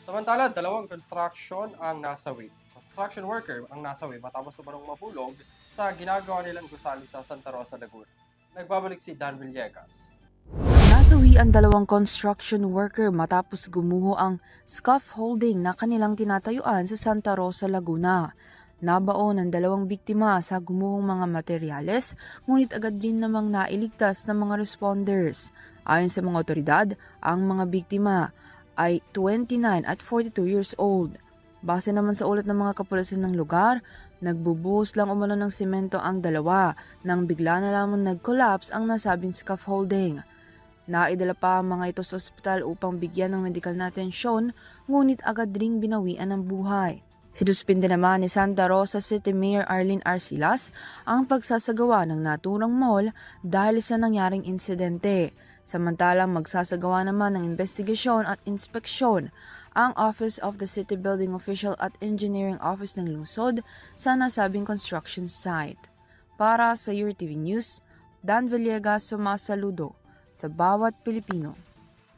Samantala, dalawang construction worker ang nasawi matapos umanong mabulog sa ginagawa nilang gusali sa Santa Rosa, Laguna. Nagbabalik si Dan Villegas. Nasawi ang dalawang construction worker matapos gumuho ang scaffolding na kanilang tinatayuan sa Santa Rosa, Laguna. Nabaon ang dalawang biktima sa gumuhong mga materyales, ngunit agad din namang nailigtas ng mga responders. Ayon sa mga otoridad, ang mga biktima ay 29 at 42 years old. Base naman sa ulat ng mga kapulisan ng lugar, nagbubuhos lang umano ng simento ang dalawa nang bigla na lamang nag-collapse ang nasabing scaffolding. Naidala pa ang mga ito sa ospital upang bigyan ng medikal na atensyon, ngunit agad ring binawian ng buhay. Sinuspinde naman ni Santa Rosa City Mayor Arlene Arcilas ang pagsasagawa ng naturang mall dahil sa nangyaring insidente. Samantalang magsasagawa naman ng investigasyon at inspeksyon ang Office of the City Building Official at Engineering Office ng lungsod sa nasabing construction site. Para sa URTV News, Dan Villegas sumasaludo sa bawat Pilipino.